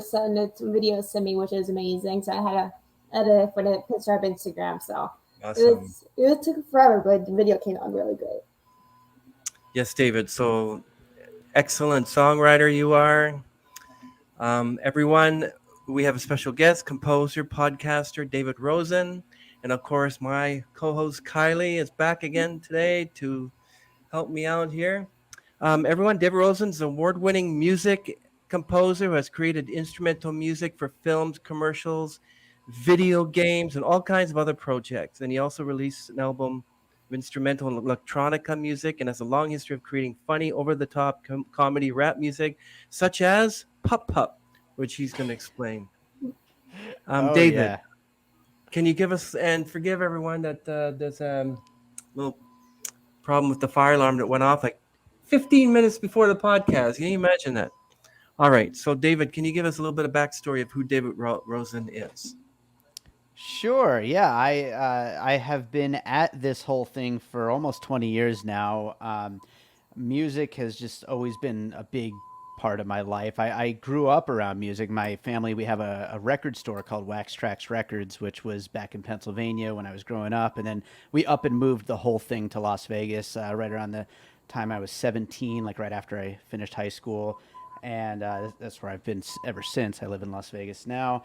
send its videos to me, which is amazing. So I had to edit for the picture of Instagram. So Awesome. it took forever, but the video came out really great. Yes, David. So excellent songwriter you are. Everyone, we have a special guest, composer, podcaster, David Rosen. And of course, my co host Kylie is back again today to help me out here. Everyone, David Rosen is an award winning music composer who has created instrumental music for films, commercials, video games, and all kinds of other projects. And he also released an album of instrumental and electronica music and has a long history of creating funny, over the top comedy rap music, such as Pup Pup, which he's going to explain. Oh David, yeah. can you give us, and forgive everyone that there's a little problem with the fire alarm that went off like 15 minutes before the podcast. Can you imagine that? All right. So, David, can you give us a little bit of backstory of who David Rosen is? Sure. Yeah, I have been at this whole thing for almost 20 years now. Music has just always been a big part of my life. I grew up around music. My family, we have a record store called Wax Trax Records, which was back in Pennsylvania when I was growing up, and then we up and moved the whole thing to Las Vegas right around the time I was 17, like right after I finished high school, and that's where I've been ever since. I live in Las Vegas now.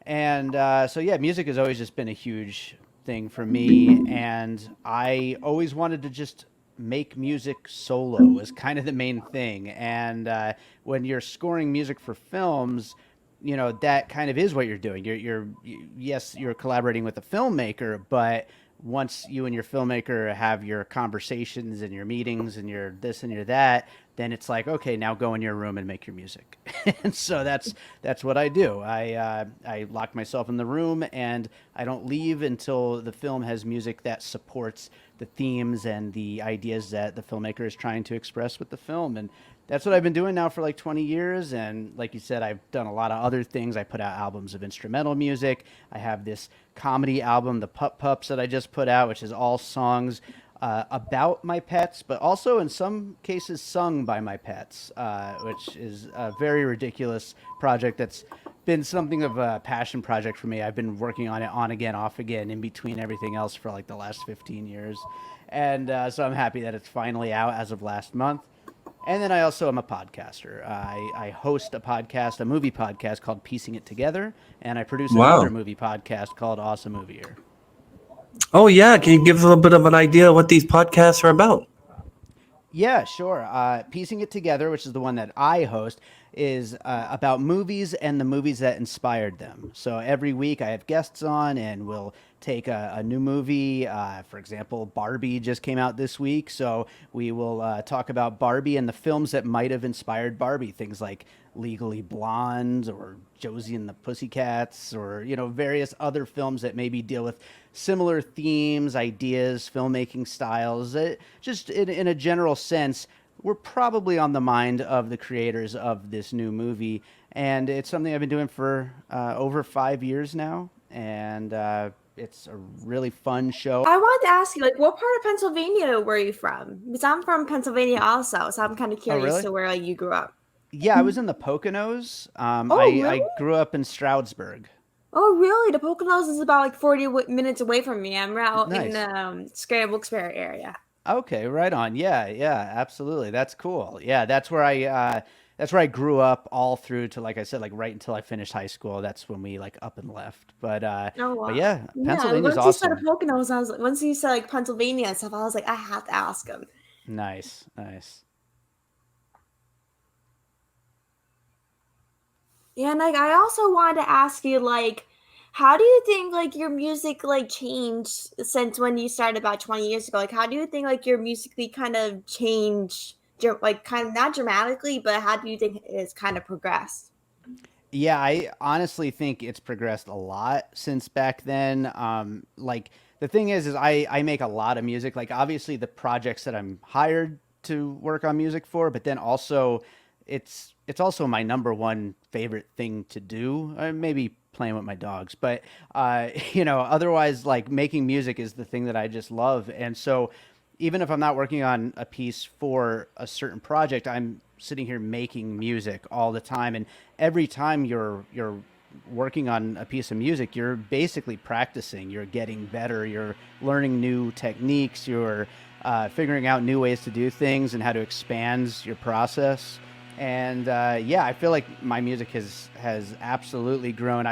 And so, yeah, music has always just been a huge thing for me. And I always wanted to just make music solo was kind of the main thing. And when you're scoring music for films, that kind of is what you're doing. Yes, you're collaborating with a filmmaker, but once you and your filmmaker have your conversations and your meetings and your this and your that, then it's like, okay, now go in your room and make your music. And so that's what I do. I lock myself in the room and I don't leave until the film has music that supports the themes and the ideas that the filmmaker is trying to express with the film. And that's what I've been doing now for like 20 years. And like you said, I've done a lot of other things. I put out albums of instrumental music. I have this comedy album, the Pup Pups, that I just put out, which is all songs about my pets, but also in some cases sung by my pets, which is a very ridiculous project that's been something of a passion project for me. I've been working on it on again, off again, in between everything else for like the last 15 years. And so I'm happy that it's finally out as of last month. And then I also am a podcaster. I host a podcast, a movie podcast called Piecing It Together, and I produce another Wow. movie podcast called Awesome Movieer. Oh, yeah. Can you give us a little bit of an idea of what these podcasts are about? Yeah, sure. Piecing It Together, which is the one that I host, is about movies and the movies that inspired them. So every week I have guests on, and we'll take a new movie. For example, Barbie just came out this week. So we will talk about Barbie and the films that might have inspired Barbie. Things like Legally Blonde or Josie and the Pussycats, or various other films that maybe deal with similar themes, ideas, filmmaking styles. Just in a general sense, we're probably on the mind of the creators of this new movie, and it's something I've been doing for over 5 years now, and it's a really fun show. I wanted to ask you, like, what part of Pennsylvania were you from? Because I'm from Pennsylvania also, so I'm kind of Oh, curious really? to where like, you grew up. Yeah, I was in the Poconos. Oh, I really? grew up in Stroudsburg. Oh, really? The Poconos is about like 40 minutes away from me. I'm out in Nice. Wilkes-Barre area. Okay, right on. Yeah, yeah, absolutely. That's cool. Yeah, that's where I grew up all through to, like I said, like right until I finished high school. That's when we like up and left. Oh, But wow. yeah, Yeah, Pennsylvania's once you said the awesome. Poconos, I was like, once you said like Pennsylvania and stuff, I was like, I have to ask him. Nice, nice. Yeah, and like I also wanted to ask you, like, how do you think like your music like changed since when you started about 20 years ago? Like, how do you think like your musically kind of changed, like kind of not dramatically, but how do you think it's kind of progressed? Yeah, I honestly think it's progressed a lot since back then. Like the thing is I make a lot of music. Like obviously the projects that I'm hired to work on music for, but then also it's also my number one favorite thing to do. Maybe playing with my dogs, but otherwise like making music is the thing that I just love. And so even if I'm not working on a piece for a certain project, I'm sitting here making music all the time, and every time you're working on a piece of music, you're basically practicing. You're getting better. You're learning new techniques. You're figuring out new ways to do things and how to expand your process. And yeah, I feel like my music has absolutely grown.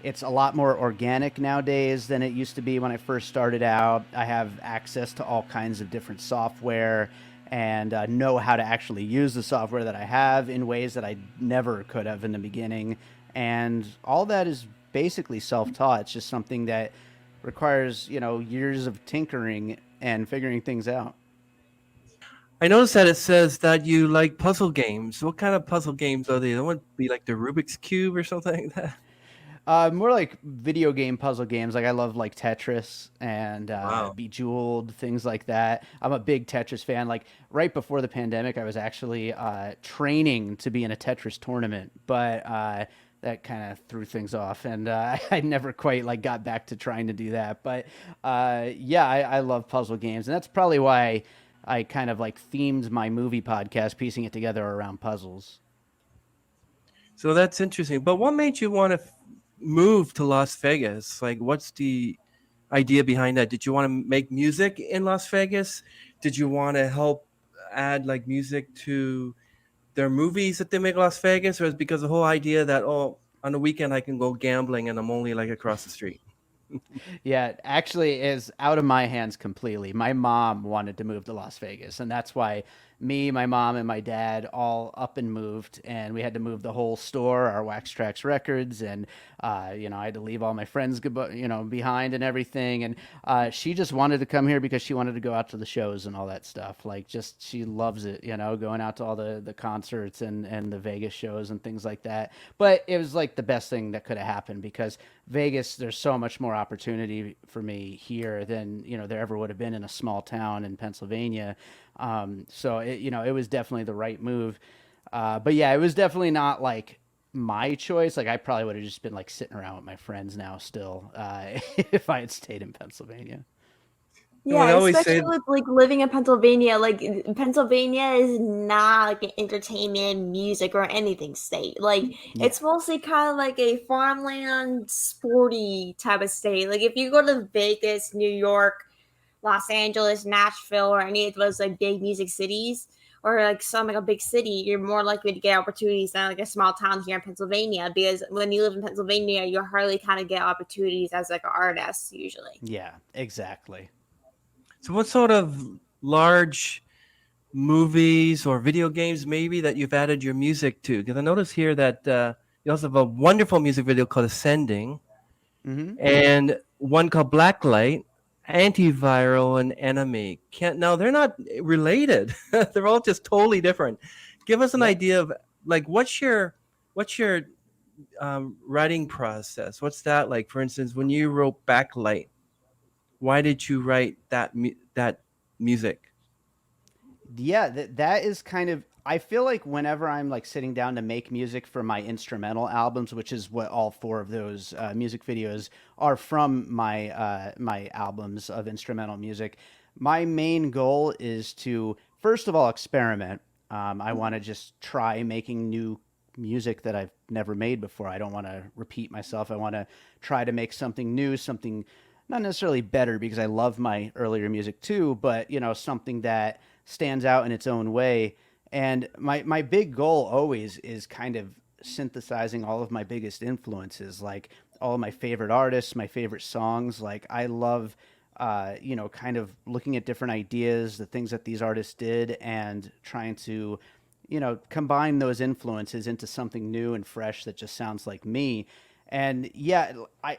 It's a lot more organic nowadays than it used to be when I first started out. I have access to all kinds of different software and know how to actually use the software that I have in ways that I never could have in the beginning. And all that is basically self-taught. It's just something that requires, years of tinkering and figuring things out. I noticed that it says that you like puzzle games. What kind of puzzle games are they? They would be like the Rubik's Cube or something like that. More like video game puzzle games. Like I love like Tetris and Wow. Bejeweled, things like that. I'm a big Tetris fan. Like right before the pandemic, I was actually training to be in a Tetris tournament, but that kind of threw things off, and I never quite like got back to trying to do that. But yeah, I love puzzle games, and that's probably why I kind of like themed my movie podcast, piecing it together around puzzles. So that's interesting. But what made you want to move to Las Vegas? Like, what's the idea behind that? Did you want to make music in Las Vegas? Did you want to help add like music to their movies that they make in Las Vegas? Or is it because the whole idea that, oh, on the weekend I can go gambling and I'm only like across the street? Yeah, actually is out of my hands completely. My mom wanted to move to Las Vegas, and that's why me, my mom, and my dad all up and moved, and we had to move the whole store, our Wax Trax records, and I had to leave all my friends, behind and everything. And she just wanted to come here because she wanted to go out to the shows and all that stuff. Like, just she loves it, going out to all the concerts and the Vegas shows and things like that. But it was like the best thing that could have happened because Vegas, there's so much more opportunity for me here than there ever would have been in a small town in Pennsylvania. So it was definitely the right move. But yeah, it was definitely not like my choice. Like I probably would have just been like sitting around with my friends now still if I had stayed in Pennsylvania. You know, Yeah, I always especially say, with like living in Pennsylvania. Like Pennsylvania is not like an entertainment, music, or anything state. Like Yeah. it's mostly kind of like a farmland, sporty type of state. Like if you go to Vegas, New York, Los Angeles, Nashville, or any of those like big music cities, or like some like a big city, you're more likely to get opportunities than like a small town here in Pennsylvania. Because when you live in Pennsylvania, you hardly kind of get opportunities as like an artist usually. Yeah, exactly. so what sort of large movies or video games maybe that you've added your music to? Because I notice here that you also have a wonderful music video called Ascending Hmm. and one called Blacklight, Antiviral, and Enemy. Can't now they're not related. They're all just totally different. Give us an Yeah. idea of like what's your writing process? What's that like? For instance, when you wrote Backlight, why did you write that music? Yeah, that is kind of. I feel like whenever I'm like sitting down to make music for my instrumental albums, which is what all four of those music videos are from my albums of instrumental music, my main goal is to first of all experiment. I want to just try making new music that I've never made before. I don't want to repeat myself. I want to try to make something new, something not necessarily better because I love my earlier music too, but something that stands out in its own way. And my big goal always is kind of synthesizing all of my biggest influences, like all of my favorite artists, my favorite songs. Like I love, kind of looking at different ideas, the things that these artists did, and trying to, combine those influences into something new and fresh that just sounds like me. And yeah, I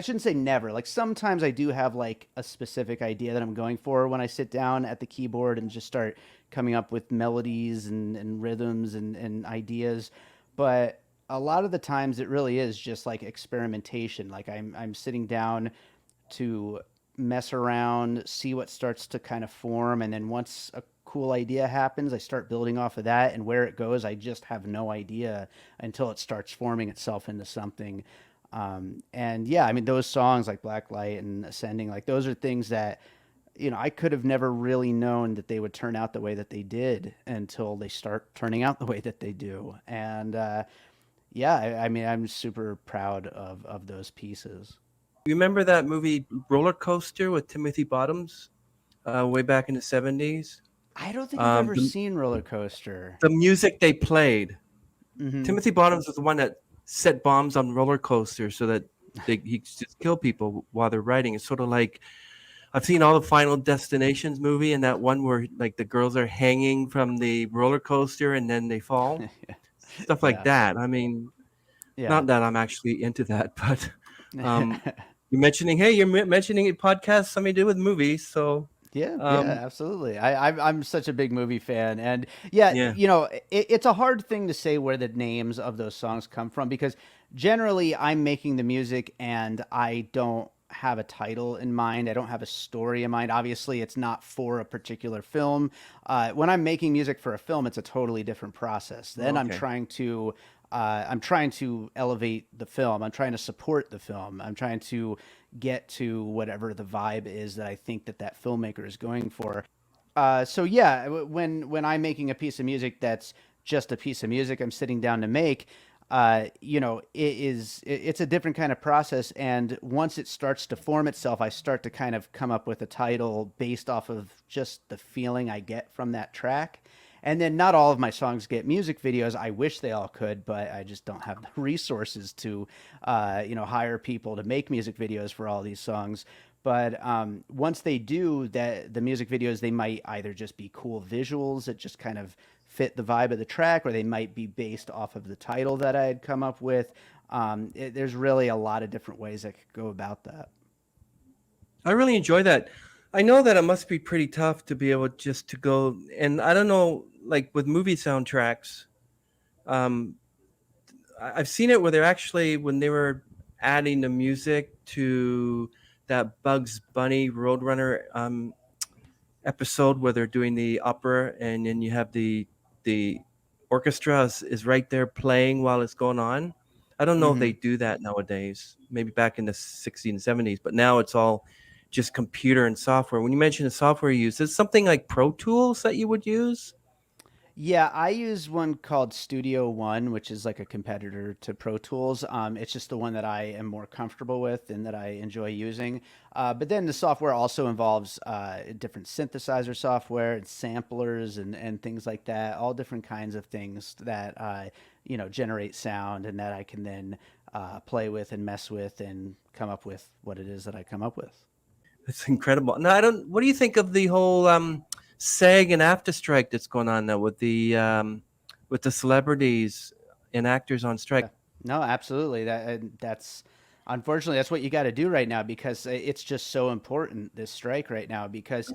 shouldn't say never. Like sometimes I do have like a specific idea that I'm going for when I sit down at the keyboard and just start coming up with melodies and rhythms and ideas. But a lot of the times it really is just like experimentation. Like I'm sitting down to mess around, see what starts to kind of form, and then once a cool idea happens, I start building off of that, and where it goes, I just have no idea until it starts forming itself into something. And yeah, I mean those songs like Blacklight and Ascending, like those are things that I could have never really known that they would turn out the way that they did until they start turning out the way that they do. And yeah, I mean, I'm super proud of those pieces. You remember that movie Roller Coaster with Timothy Bottoms way back in the 70s? I don't think I've Um, ever the, seen Roller Coaster. the music they played. Hmm. Timothy Bottoms was the one that set bombs on roller coasters so that he could just kill people while they're riding. It's sort of like I've seen all the Final Destinations movie and that one where like the girls are hanging from the roller coaster and then they fall. Stuff like Yeah, that. I mean, yeah. not that I'm actually into that, but um, you're mentioning, hey, you're mentioning a podcast something to do with movies. So, Yeah, yeah, um, absolutely. I'm such a big movie fan, and yeah, yeah, it's a hard thing to say where the names of those songs come from because generally I'm making the music and I don't have a title in mind. I don't have a story in mind. Obviously, it's not for a particular film. When I'm making music for a film, it's a totally different process. Then okay. I'm trying to elevate the film. I'm trying to support the film. I'm trying to get to whatever the vibe is that I think that that filmmaker is going for. So yeah, when I'm making a piece of music that's just a piece of music I'm sitting down to make, it's a different kind of process. And once it starts to form itself, I start to kind of come up with a title based off of just the feeling I get from that track. And then not all of my songs get music videos. I wish they all could, but I just don't have the resources to, hire people to make music videos for all these songs. But once they do, that the music videos they might either just be cool visuals that just kind of fit the vibe of the track, or they might be based off of the title that I had come up with. There's really a lot of different ways I could go about that. I really enjoy that. I know that it must be pretty tough to be able just to go, and I don't know, like with movie soundtracks. Um, I've seen it where they're actually when they were adding the music to that Bugs Bunny Roadrunner episode where they're doing the opera, and then you have the orchestra is right there playing while it's going on. I don't know if they Hmm. do that nowadays. Maybe back in the 60s and 70s, but now it's all just computer and software. When you mention the software you use, is it something like Pro Tools that you would use? Yeah, I use one called Studio One, which is like a competitor to Pro Tools. It's just the one that I am more comfortable with and that I enjoy using. But then the software also involves different synthesizer software and samplers and things like that, all different kinds of things that generate sound and that I can then play with and mess with and come up with what it is that I come up with. It's incredible. No, I don't. What do you think of the whole SAG and after strike that's going on now with the celebrities and actors on strike? Yeah. No, absolutely. That's unfortunately that's what you got to do right now because it's just so important this strike right now because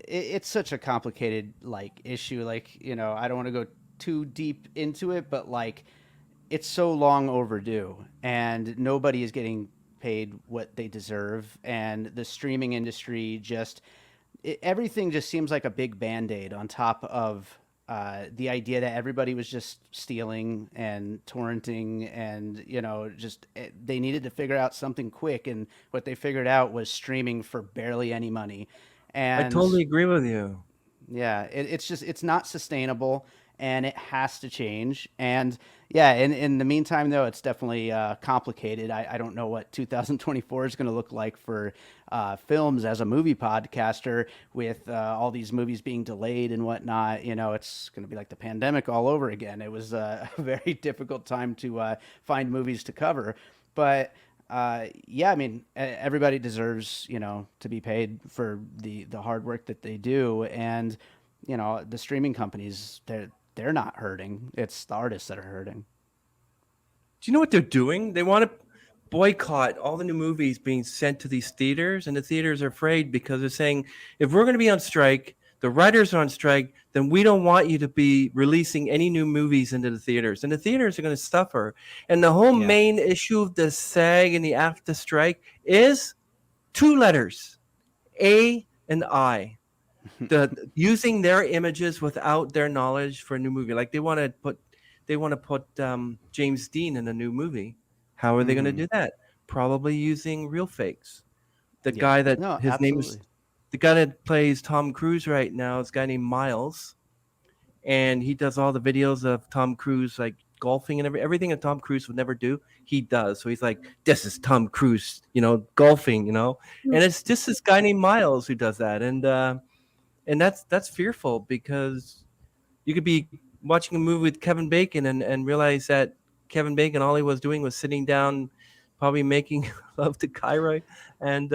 it's such a complicated like issue. Like I don't want to go too deep into it, but like it's so long overdue, and nobody is getting paid what they deserve, and the streaming industry just everything just seems like a big band-aid on top of the idea that everybody was just stealing and torrenting and just they needed to figure out something quick, and what they figured out was streaming for barely any money. I And totally agree with you. yeah, it's not sustainable, and it has to change. And yeah, in the meantime, though, it's definitely complicated. I don't know what 2024 is going to look like for films as a movie podcaster with all these movies being delayed and whatnot. It's going to be like the pandemic all over again. It was a very difficult time to find movies to cover, but yeah, I mean, everybody deserves, to be paid for the hard work that they do, and the streaming companies, they're not hurting. It's the artists that are hurting. Do you know what they're doing? They want to boycott all the new movies being sent to these theaters, and the theaters are afraid because they're saying if we're going to be on strike, the writers are on strike, then we don't want you to be releasing any new movies into the theaters, and the theaters are going to suffer. And the whole Yeah. main issue of the SAG and the after strike is two letters, A and I. The using their images without their knowledge for a new movie. Like they want to put James Dean in a new movie. How are they going to Hmm. do that? Probably using real fakes. The Yeah. guy that No, his name is absolutely. the guy that plays Tom Cruise right now is a guy named Miles, and he does all the videos of Tom Cruise like golfing and everything that Tom Cruise would never do. He does. So he's like, "This is Tom Cruise, golfing, and it's just this guy named Miles who does that, and that's fearful because you could be watching a movie with Kevin Bacon and realize that Kevin Bacon all he was doing was sitting down, probably making love to Kyra, and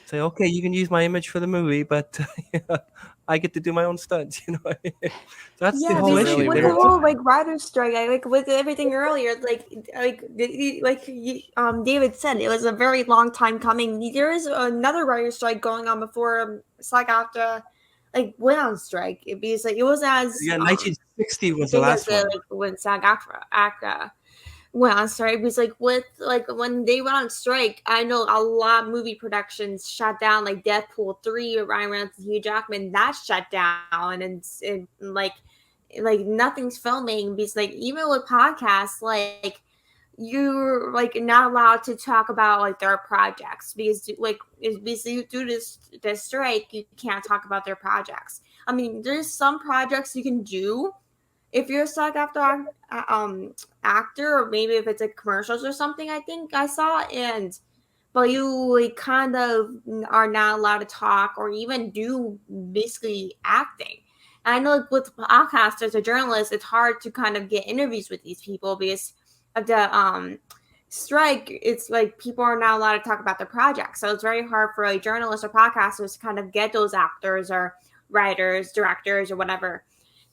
say, okay, you can use my image for the movie, but I get to do my own stunts. So that's the Yeah, It's whole a because really issue with the weird there. whole time. writer's strike, like with everything earlier, David said, it was a very long time coming. There is another writer's strike going on before SAG after went on strike. Because like it was as Yeah, 1960 was the big as last one. when SAG after went on strike. Because like with when they went on strike, I know a lot of movie productions shut down, like Deadpool 3 with Ryan Reynolds and Hugh Jackman, that shut down, and nothing's filming because like even with podcasts, like you're like not allowed to talk about like their projects because like it's basically due to this strike you can't talk about their projects. I mean, there's some projects you can do if you're a SAG after actor, or maybe if it's like commercials or something. I think I saw, and but you like kind of are not allowed to talk or even do basically acting. And I know like, with podcasters or journalists, it's hard to kind of get interviews with these people because of the strike. It's like people are not allowed to talk about their projects, so it's very hard for like journalists or podcasters to kind of get those actors or writers, directors, or whatever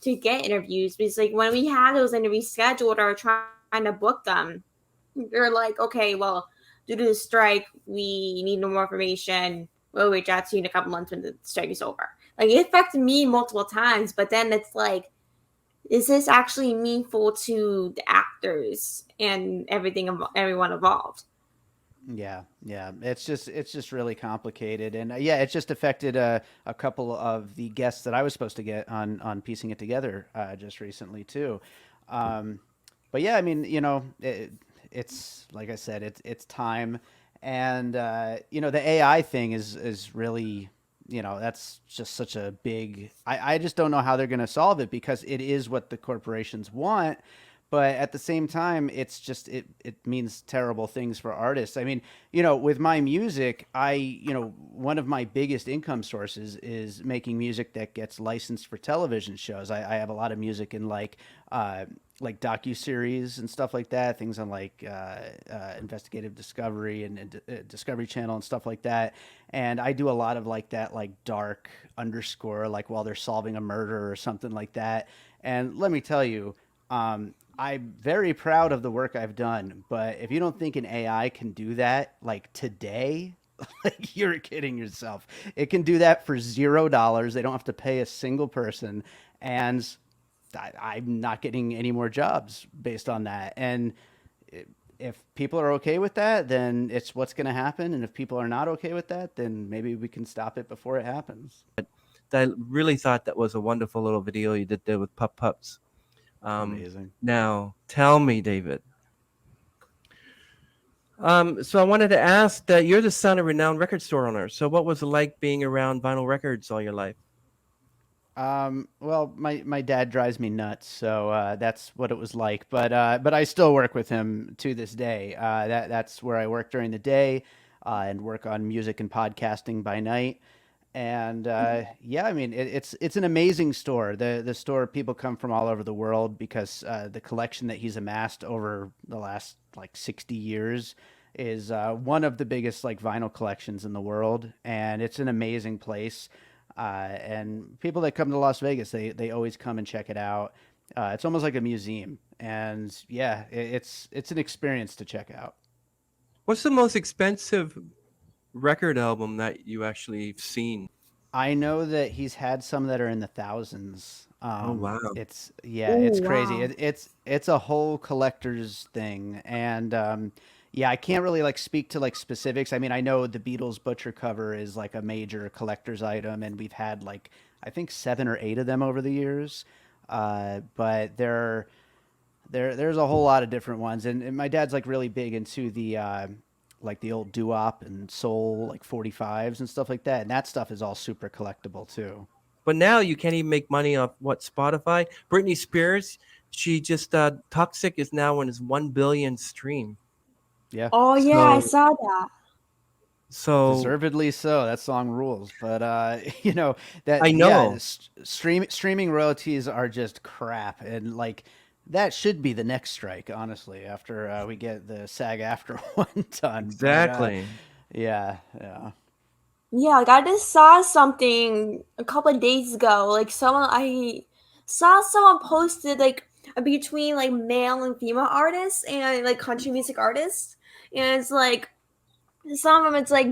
to get interviews. Because like when we had those interviews scheduled or trying to book them, they're like, okay, well, due to the strike, we need no more information. We'll reach out to you in a couple months when the strike is over. Like it affected me multiple times, but then it's like, is this actually meaningful to the actors and everyone involved? Yeah, yeah. It's just really complicated, and yeah, it just affected a couple of the guests that I was supposed to get on piecing it together just recently too. Um, but yeah, I mean, it's like I said, it's time, and the AI thing is really, that's just such a big. I just don't know how they're going to solve it because it is what the corporations want, but at the same time it means terrible things for artists. I mean, with my music, one of my biggest income sources is making music that gets licensed for television shows. I have a lot of music in like docu-series and stuff like that, things on like investigative discovery and Discovery Channel and stuff like that. And I do a lot of like that, like dark underscore, like while they're solving a murder or something like that. And let me tell you, I'm very proud of the work I've done, but if you don't think an AI can do that like today, like you're kidding yourself. It can do that for $0. They don't have to pay a single person, and I'm not getting any more jobs based on that. And if people are okay with that, then it's what's going to happen. And if people are not okay with that, then maybe we can stop it before it happens. I really thought that was a wonderful little video you did there with Pup Pups. Amazing. Now, tell me, David. So I wanted to ask that you're the son of renowned record store owner. So what was it like being around vinyl records all your life? Well, my dad drives me nuts, so that's what it was like. But I still work with him to this day. That's where I work during the day, and work on music and podcasting by night. And yeah, I mean it's an amazing store. The store, people come from all over the world because the collection that he's amassed over the last like 60 years is one of the biggest like vinyl collections in the world, and it's an amazing place. And people that come to Las Vegas, they always come and check it out. It's almost like a museum, and yeah, it's an experience to check out. What's the most expensive record album that you actually seen? I know that he's had some that are in the thousands. Oh wow. It's yeah, Oh it's crazy. wow. It's a whole collector's thing, and yeah, I can't really like speak to like specifics. I mean, I know the Beatles Butcher cover is like a major collector's item, and we've had like I think 7 or 8 of them over the years. But there's a whole lot of different ones, and my dad's like really big into the like the old doo-wop and soul like 45s and stuff like that. And that stuff is all super collectible too. But now you can't even make money off what Spotify. Britney Spears, she just Toxic is now on his 1 billion stream. Yeah. Oh yeah, I So saw that. so Deservedly so. That song rules. But you know I that yeah, know. streaming royalties are just crap, and like that should be the next strike, honestly. After we get the SAG after one done, but Exactly. yeah, yeah, Yeah, like I just saw something a couple of days ago. Like someone I saw someone posted like between like male and female artists and like country music artists. And it's like some of them it's like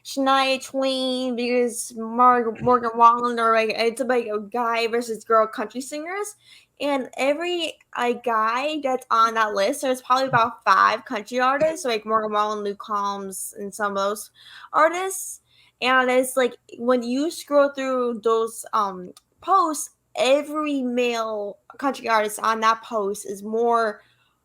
Shania Twain because Morgan Wallen or like a guy versus girl country singers. And every like guy that's on that list, there's probably about five country artists, like Morgan Wallen, Luke Combs, and some of those artists. And it's like when you scroll through those posts, every male country artist on that post is more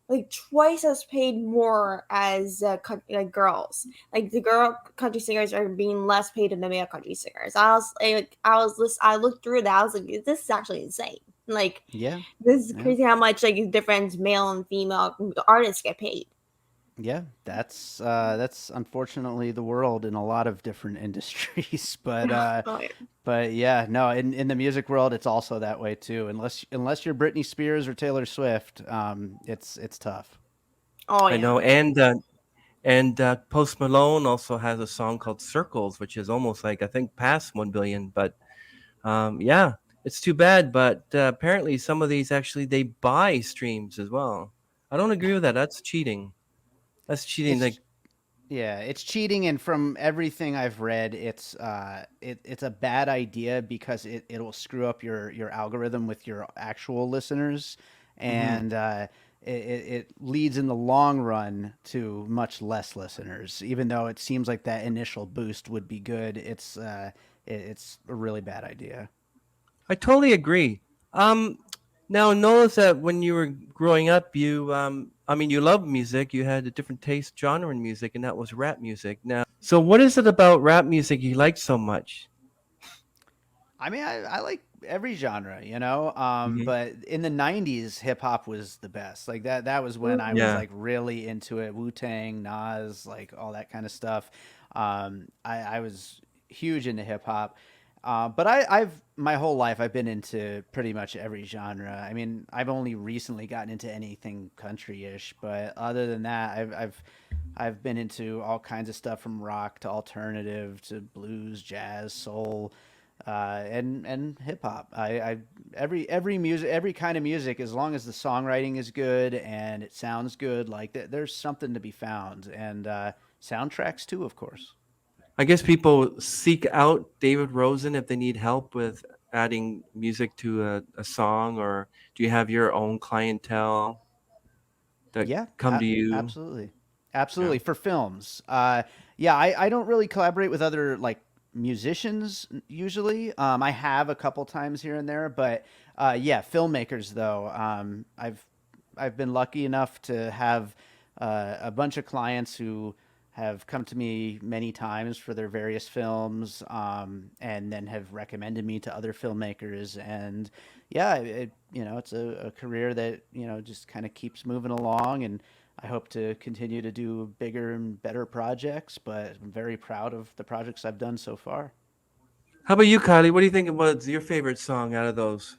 like twice as paid more as like girls. Like the girl country singers are being less paid than the male country singers. I looked through that. I was like, this is actually insane. Like yeah, this is yeah. crazy how much like different male and female artists get paid. Yeah, that's unfortunately the world in a lot of different industries, Oh yeah. but yeah, no, in the music world, it's also that way too. Unless you're Britney Spears or Taylor Swift, it's tough. Oh I yeah. know. And Post Malone also has a song called Circles, which is almost like I think past 1 billion. But yeah, it's too bad. But apparently, some of these actually they buy streams as well. I don't agree with that. That's cheating. That's cheating. It's Like Yeah, it's cheating, and from everything I've read, it's a bad idea because it'll screw up your algorithm with your actual listeners, mhm. and it leads in the long run to much less listeners. Even though it seems like that initial boost would be good, it's a really bad idea. I totally agree. Um, Now notice that when you were growing up, I mean, you loved music. You had a different taste genre in music, and that was rap music. Now, so what is it about rap music you like so much? I mean, I like every genre, you know. Hmm. But in the '90s, hip hop was the best. Like that was when I was Mm. Yeah, like really into it. Wu Tang, Nas, like all that kind of stuff. I was huge into hip hop. But I've my whole life I've been into pretty much every genre. I mean, I've only recently gotten into anything country-ish, but other than that, I've been into all kinds of stuff from rock to alternative to blues, jazz, soul, and hip hop. I every music, every kind of music, as long as the songwriting is good and it sounds good, like there's something to be found, and soundtracks too, of course. I guess people seek out David Rosen if they need help with adding music to a song, or do you have your own clientele that Yeah, come to you? absolutely, Yeah. absolutely for films. Yeah, I don't really collaborate with other like musicians usually. I have a couple times here and there, but yeah, filmmakers though. I've been lucky enough to have a bunch of clients who have come to me many times for their various films, and then have recommended me to other filmmakers. And yeah, it's a career that just kind of keeps moving along, and I hope to continue to do bigger and better projects. But I'm very proud of the projects I've done so far. How about you, Kylie? What do you think was your favorite song out of those?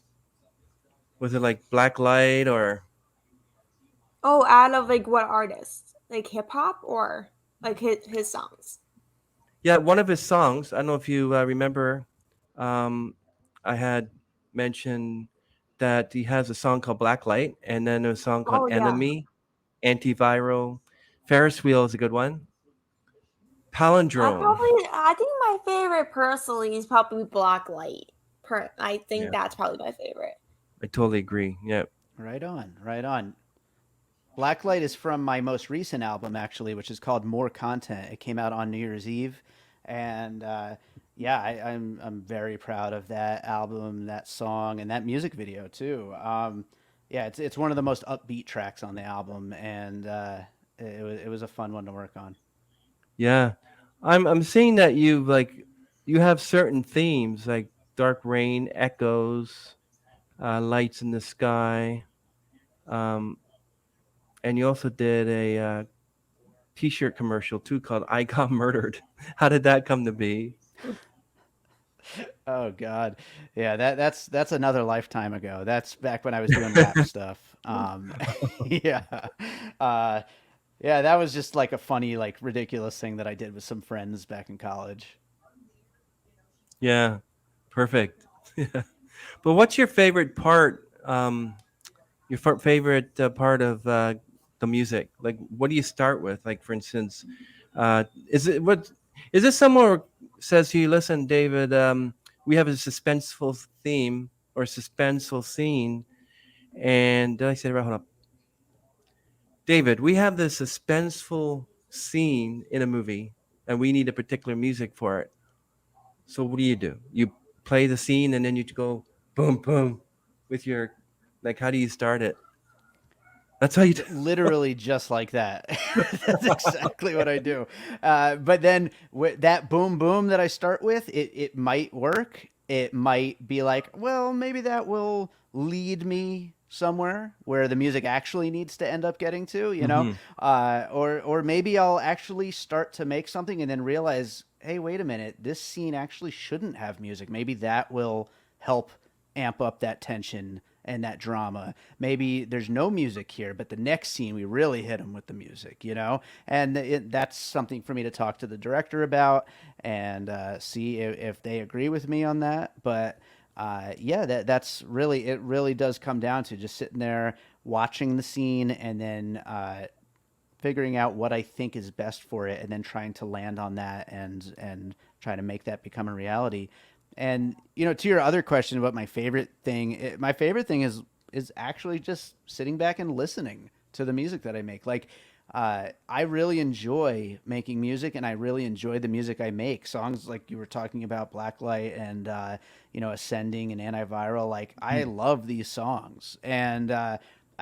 Was it like Black Light or Oh, out of like what artist? Like hip hop or like his songs? yeah, one of his songs? I don't know if you remember. Um, I had mentioned that he has a song called Black Light, and then a song called Oh yeah. Enemy, Antiviral. Ferris Wheel is a good one. Palindrome. I think my favorite personally is probably Blacklight. I think Yeah, that's probably my favorite. I totally agree. Yeah. Right on, right on. Blacklight is from my most recent album, actually, which is called More Content. It came out on New Year's Eve, and yeah, I'm very proud of that album, that song, and that music video too. Yeah, it's one of the most upbeat tracks on the album, and it was a fun one to work on. Yeah, I'm seeing that you have certain themes like dark rain, echoes, lights in the sky, um, and you also did a T-shirt commercial too called "I Got Murdered." How did that come to be? Oh God, yeah, that's another lifetime ago. That's back when I was doing rap stuff. Yeah, uh, yeah, that was just like a funny, like ridiculous thing that I did with some friends back in college. Yeah, perfect. Yeah. But what's your favorite part? Your favorite part of the music? Like, what do you start with? Like, for instance, is it what is this someone who says to you, "Listen, David, we have a suspenseful theme or suspenseful scene," and did I say it right? Hold up, David. We have this suspenseful scene in a movie, and we need a particular music for it. So what do? You play the scene, and then you go boom, boom, with your like. How do you start it? That's how you do. Literally just like that. That's exactly what I do. But then that boom boom that I start with, it might work. It might be like, well, maybe that will lead me somewhere where the music actually needs to end up getting to, Hmm. or maybe I'll actually start to make something and then realize, hey, wait a minute, this scene actually shouldn't have music. Maybe that will help amp up that tension and that drama. Maybe there's no music here, but the next scene we really hit them with the music. And that's something for me to talk to the director about and see if they agree with me on that. But yeah, that's really it. Really does come down to just sitting there watching the scene and then figuring out what I think is best for it, and then trying to land on that and try to make that become a reality. And to your other question about my favorite thing, my favorite thing is actually just sitting back and listening to the music that I make. Like, I really enjoy making music, and I really enjoy the music I make. Songs like you were talking about, Blacklight and Ascending and Antiviral. Like, I love these songs, and I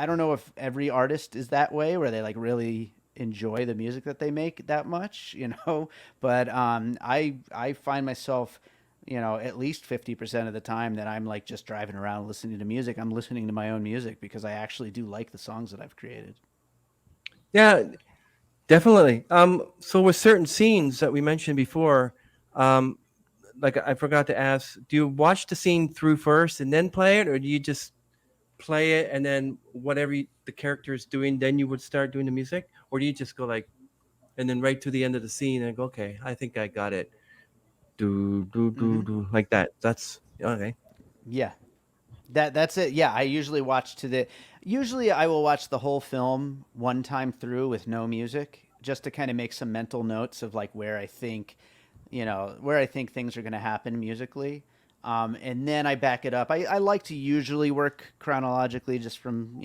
don't know if every artist is that way, where they like really enjoy the music that they make that much. But I find myself, at least 50% of the time that I'm like just driving around listening to music, I'm listening to my own music because I actually do like the songs that I've created. Yeah, definitely. So with certain scenes that we mentioned before, um, like I forgot to ask, do you watch the scene through first and then play it, or do you just play it and then whatever the character is doing, then you would start doing the music, or do you just go like and then right to the end of the scene and go, okay, I think I got it, do do do Hmm. do like that. That's okay. Yeah, that's it. Yeah, I usually watch to the. Usually, I will watch the whole film one time through with no music, just to kind of make some mental notes of like where I think things are going to happen musically. And then I back it up. I like to usually work chronologically, just from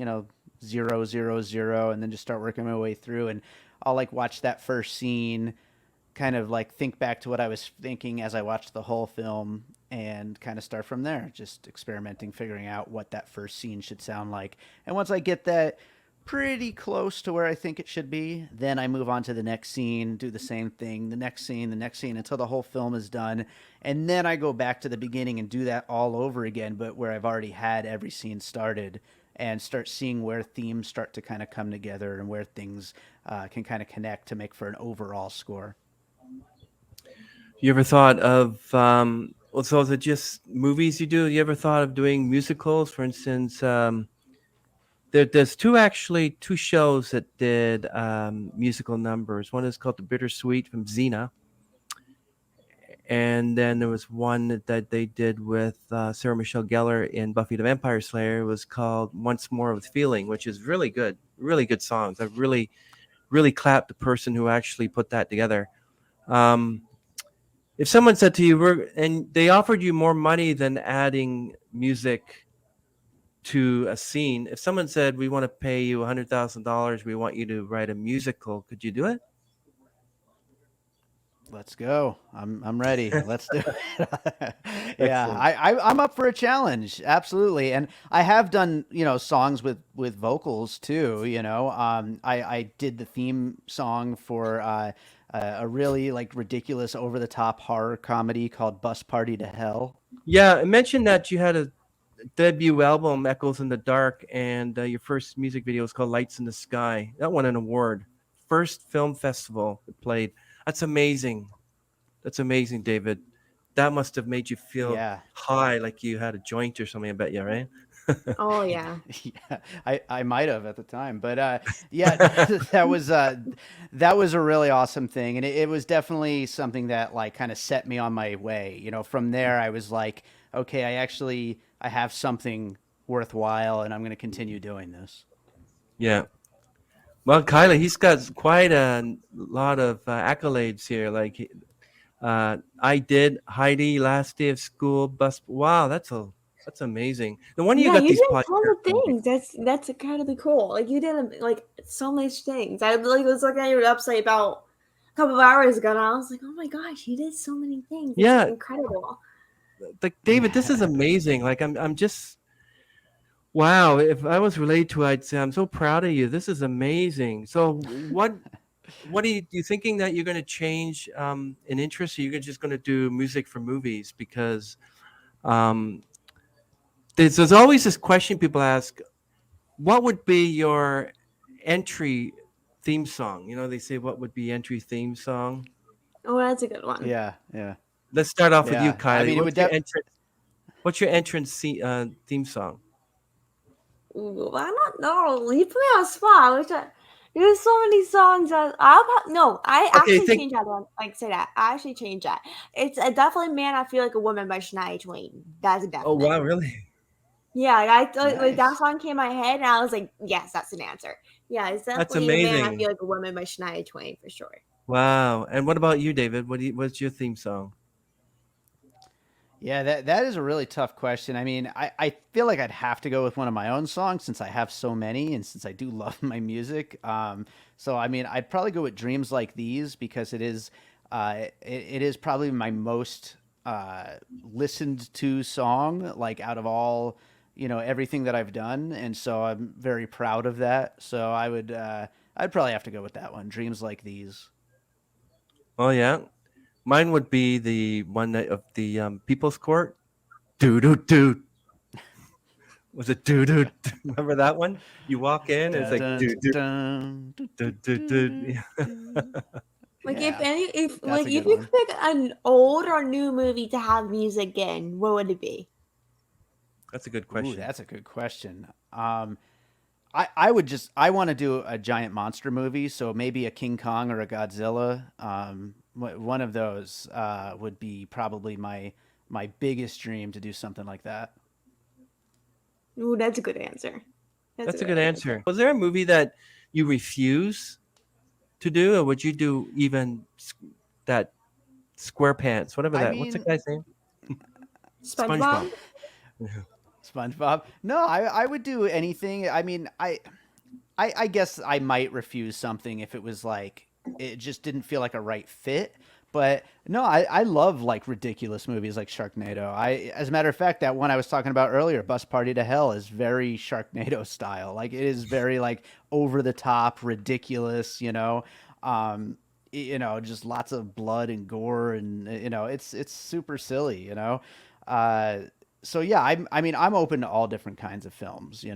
0, 0, 0, and then just start working my way through. And I'll like watch that first scene, kind of like think back to what I was thinking as I watched the whole film, and kind of start from there, just experimenting, figuring out what that first scene should sound like. And once I get that pretty close to where I think it should be, then I move on to the next scene, do the same thing, the next scene until the whole film is done. And then I go back to the beginning and do that all over again, but where I've already had every scene started, and start seeing where themes start to kind of come together and where things can kind of connect to make for an overall score. You ever thought of well, so is it just movies you do? You ever thought of doing musicals? For instance, there's two shows that did musical numbers. One is called The Bittersweet from Xena, and then there was one that they did with Sarah Michelle Gellar in Buffy the Vampire Slayer. It was called Once More with Feeling, which is really good songs. I really clapped the person who actually put that together. Um, if someone said to you, and they offered you more money than adding music to a scene, if someone said, "We want to pay you $100,000, we want you to write a musical," could you do it? Let's go. I'm ready. Let's do it. Yeah, Excellent. I'm up for a challenge. Absolutely. And I have done, songs with vocals too, I did the theme song for a really like ridiculous, over the top horror comedy called Bus Party to Hell. Yeah, I mentioned that you had a debut album, Echoes in the Dark, and your first music video was called Lights in the Sky. That won an award. First film festival it played. That's amazing. That's amazing, David. That must have made you feel Yeah. high, like you had a joint or something. I bet you, right? Oh yeah. Yeah, I might have at the time, but yeah, that was a really awesome thing, and it was definitely something that like kind of set me on my way. You know, from there I was like, okay, I have something worthwhile, and I'm going to continue doing this. Yeah. Well, Kylie, he's got quite a lot of accolades here. Like, I did Heidi, Last Day of School, Bus. Wow, that's amazing. No wonder you Yeah, got you these did tons podcast of movies. things. That's incredibly cool. Like you did like so much things. I like was looking at your website about a couple of hours ago, and I was like, oh my gosh, you did so many things. It's like Yeah, incredible. like David, this is amazing. Like I'm just wow. If I was related to, I'd say I'm so proud of you. This is amazing. So what are you thinking that you're going to change an interest? Or you're just going to do music for movies because um, there's always this question people ask: what would be your entry theme song? You know, they say what would be entry theme song. Oh, that's a good one. Yeah, yeah, Let's start off with you, yeah. I Kylie. mean, it would What's your entrance? What's your entrance theme song? Ooh, I don't know. You put me on the spot. There's so many songs that no. I Okay, actually think. changed that one. Like say that. I actually changed that. It's a definitely "Man, I Feel Like a Woman" by Shania Twain. That's a Oh definite. wow, really? Yeah, like that nice. song came in my head, and I was like, yes, that's an answer. Yeah, it's That's definitely "Man, I Feel amazing. Like a Woman" by Shania Twain for sure. Wow. And what about you, David? What's your theme song? Yeah, that is a really tough question. I mean, I feel like I'd have to go with one of my own songs since I have so many and since I do love my music. So I mean, I'd probably go with "Dreams Like These" because it is probably my most listened to song, like out of all, everything that I've done, and so I'm very proud of that. So I'd probably have to go with that one, "Dreams Like These." Oh yeah. Mine would be the one that of the People's Court. Doo doo doo. Was it doo doo? Remember that one? You walk in and it's Dun, like dun, doo doo dun, dun, doo dun, doo dun, doo. dun, Yeah. dun. Like Yeah, that's a if good you one. could pick an old or new movie to have music in, what would it be? That's a good Ooh, question. that's a good question. I would I want to do a giant monster movie, so maybe a King Kong or a Godzilla. One of those would be probably my biggest dream to do something like that. Ooh, that's a good answer. That's a That's a good good answer. answer. Was there a movie that you refuse to do, or would you do even that SquarePants, whatever I that? What's the mean, guy's name? SpongeBob. SpongeBob. SpongeBob. No, I would do anything. I mean, I guess I might refuse something if it was like it just didn't feel like a right fit. But no, I love like ridiculous movies like Sharknado. As a matter of fact, that one I was talking about earlier, Bus Party to Hell, is very Sharknado style. Like it is very like over the top, ridiculous. Just lots of blood and gore, and it's super silly. Uh, so yeah, I mean, I'm open to all different kinds of films.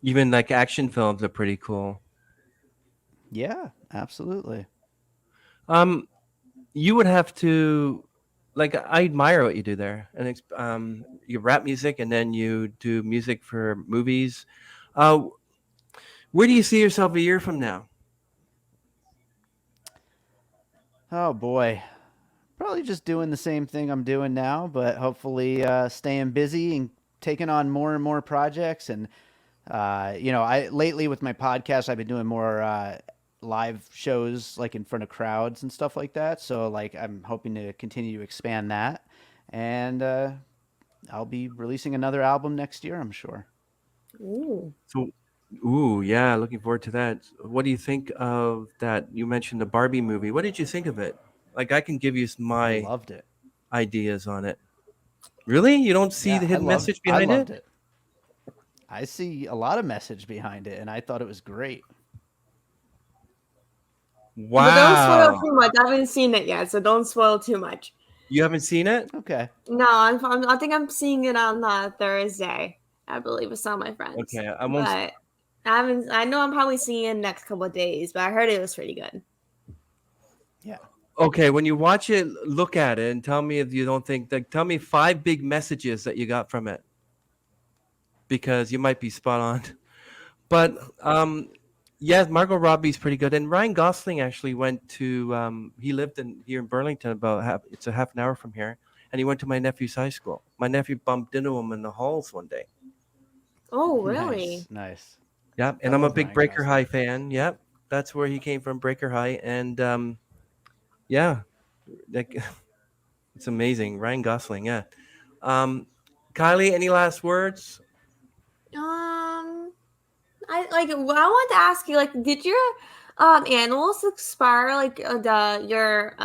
Even like action films are pretty cool. Yeah, absolutely. Um, you would have to like I admire what you do there, and you rap music, and then you do music for movies. Uh, where do you see yourself a year from now? Oh boy, probably just doing the same thing I'm doing now, but hopefully staying busy and taking on more and more projects. And I lately with my podcast, I've been doing more live shows like in front of crowds and stuff like that. So like I'm hoping to continue to expand that, and I'll be releasing another album next year, I'm sure. Ooh. So, ooh, yeah, looking forward to that. What do you think of that? You mentioned the Barbie movie. What did you think of it? Like, I can give you I my loved it. ideas on it. Really? You don't see Yeah, the hidden message I behind loved it? it. I see a lot of message behind it, and I thought it was great. But don't spoil Wow. too much. I haven't seen it yet, so don't spoil too much. You haven't seen it? Okay. No, I think I'm seeing it on Thursday. I believe with some of my friends, Okay, I won't. but I haven't. I know I'm probably seeing it next couple of days, but I heard it was pretty good. Yeah. Okay, when you watch it, look at it and tell me if you don't think like tell me 5 big messages that you got from it because you might be spot on. But yes, Margot Robbie's pretty good, and Ryan Gosling actually went to. He lived in here in Burlington, about it's a half an hour from here, and he went to my nephew's high school. My nephew bumped into him in the halls one day. Oh, Nice. really? Nice. Yep, I and I'm a love big Ryan Breaker Gosling. High fan. Yep, that's where he came from, Breaker High, and yeah, like it's amazing. Ryan Gosling, yeah. Um, Kylie, any last words? Um, I want to ask you, like, did your animals expire like the your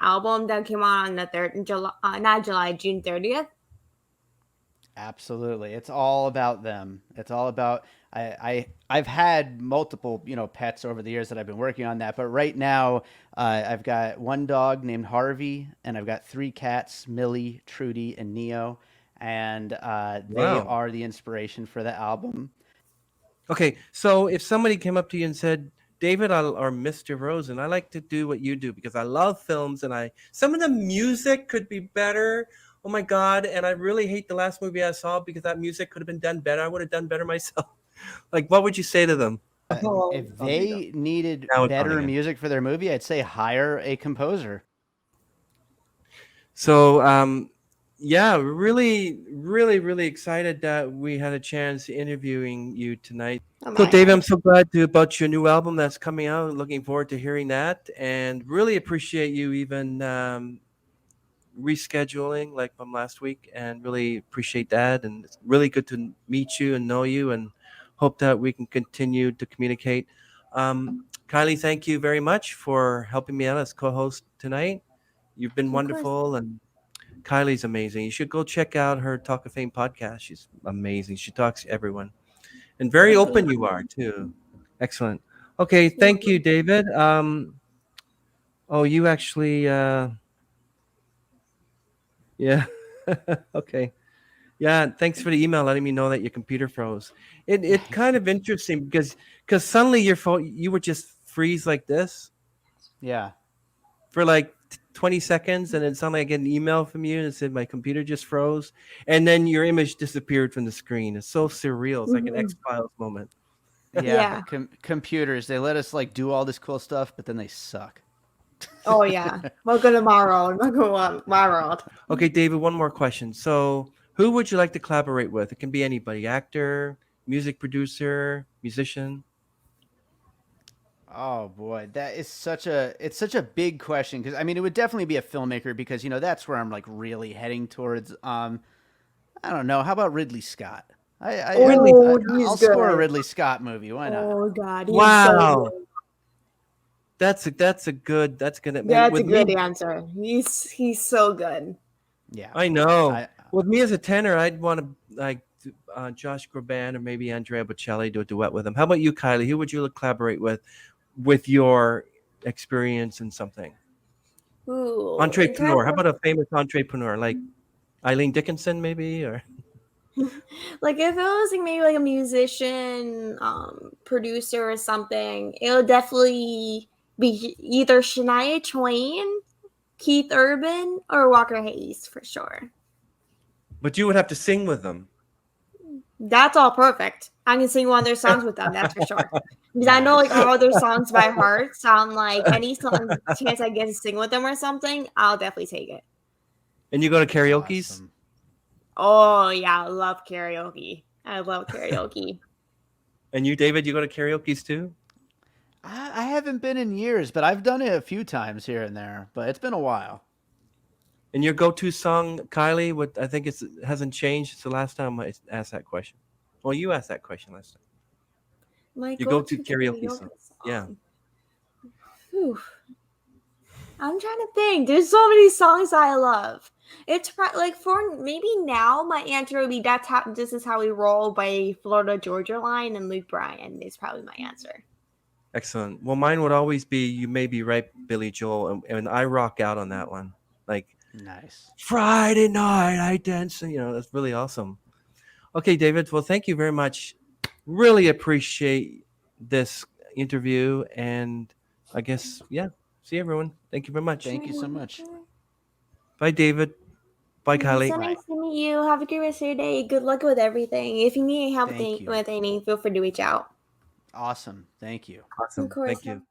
album that came out on the third July, not July, June 30th? Absolutely. It's all about them. It's all about I've had multiple, pets over the years that I've been working on that, but right now I've got one dog named Harvey and I've got 3 cats, Millie, Trudy, and Neo, and they Wow. are the inspiration for the album. Okay, so if somebody came up to you and said, "David or Mr. Rosen, I like to do what you do because I love films and I some of the music could be better. Oh my god, and I really hate the last movie I saw because that music could have been done better. I would have done better myself." Like what would you say to them? Oh, If Oh, there you go. they needed Now it's on better again. music for their movie, I'd say hire a composer. So, yeah, really, really, really excited that we had a chance interviewing you tonight. on So, my David, I'm end. so glad about your new album that's coming out. Looking forward to hearing that, and really appreciate you even rescheduling like from last week, and really appreciate that. And it's really good to meet you and know you, and hope that we can continue to communicate. Kylie, thank you very much for helping me out as co-host tonight. You've been Of course. wonderful, and Kylie's amazing. You should go check out her Talk of Fame podcast. She's amazing. She talks to everyone, and very open Thank you are too. Excellent. Okay, thank you, you. David. Oh, you actually, yeah. Okay. Yeah, thanks for the email letting me know that your computer froze. It kind of interesting because suddenly your phone you would just freeze like this Yeah. for like 20 seconds, and then suddenly I get an email from you and it said my computer just froze, and then your image disappeared from the screen. It's so surreal. It's like an Mhm. X-Files moment. Yeah, Yeah. computers, they let us like do all this cool stuff, but then they suck. Oh, yeah. Welcome to my world. Welcome to my world. Okay, David, one more question. So, who would you like to collaborate with? It can be anybody, actor, music producer, musician. Oh boy, that is such a big question because I mean it would definitely be a filmmaker because that's where I'm like really heading towards. I don't know. How about Ridley Scott? Ridley. Oh, I'll he's score a good. Ridley Scott movie. Why not? Oh God, he's so Wow. good. That's a good that's gonna and That's a with me good answer. He's so good. Yeah, I know. I With me as a tenor, I'd want to like Josh Groban or maybe Andrea Bocelli do a duet with him. How about you, Kylie? Who would you collaborate with your experience in something? Ooh, in terms Entrepreneur. How about a famous entrepreneur like Eileen Dickinson, maybe? Or of like if it was like maybe like a musician, producer or something, it would definitely be either Shania Twain, Keith Urban, or Walker Hayes for sure. but you would have to sing with them. That's all perfect. I can sing one of their songs with them, that's for sure. Because I know like nice. all their songs by heart. So I'm like any song chance I get to sing with them or something, I'll definitely take it. And you go to karaoke's? Awesome. Oh yeah, I love karaoke. I love karaoke. And you, David, you go to karaoke's too? I haven't been in years, but I've done it a few times here and there. But it's been a while. And your go-to song, Kylie, what I think it hasn't changed since the last time I asked that question. Well, you asked that question last time. My Your go-to go-to karaoke song. karaoke Yeah. song. Whew. I'm trying to think. There's so many songs I love. It's like for maybe now my answer would be that's how this is how we roll by Florida Georgia Line and Luke Bryan is probably my answer. Excellent. Well, mine would always be "You May Be Right," Billy Joel, and I rock out on that one. Like Nice. Friday night, I dance. You know, that's really awesome. Okay, David. Well, thank you very much. Really appreciate this interview, and I guess yeah. See you, everyone. Thank you very much. Thank you so much. Bye, David. Bye, So Kylie. Bye. nice to meet you. Have a good rest of your day. Good luck with everything. If you need any help Thank you. with anything, feel free to reach out. Awesome. Thank you. Of Awesome. course. Thank you.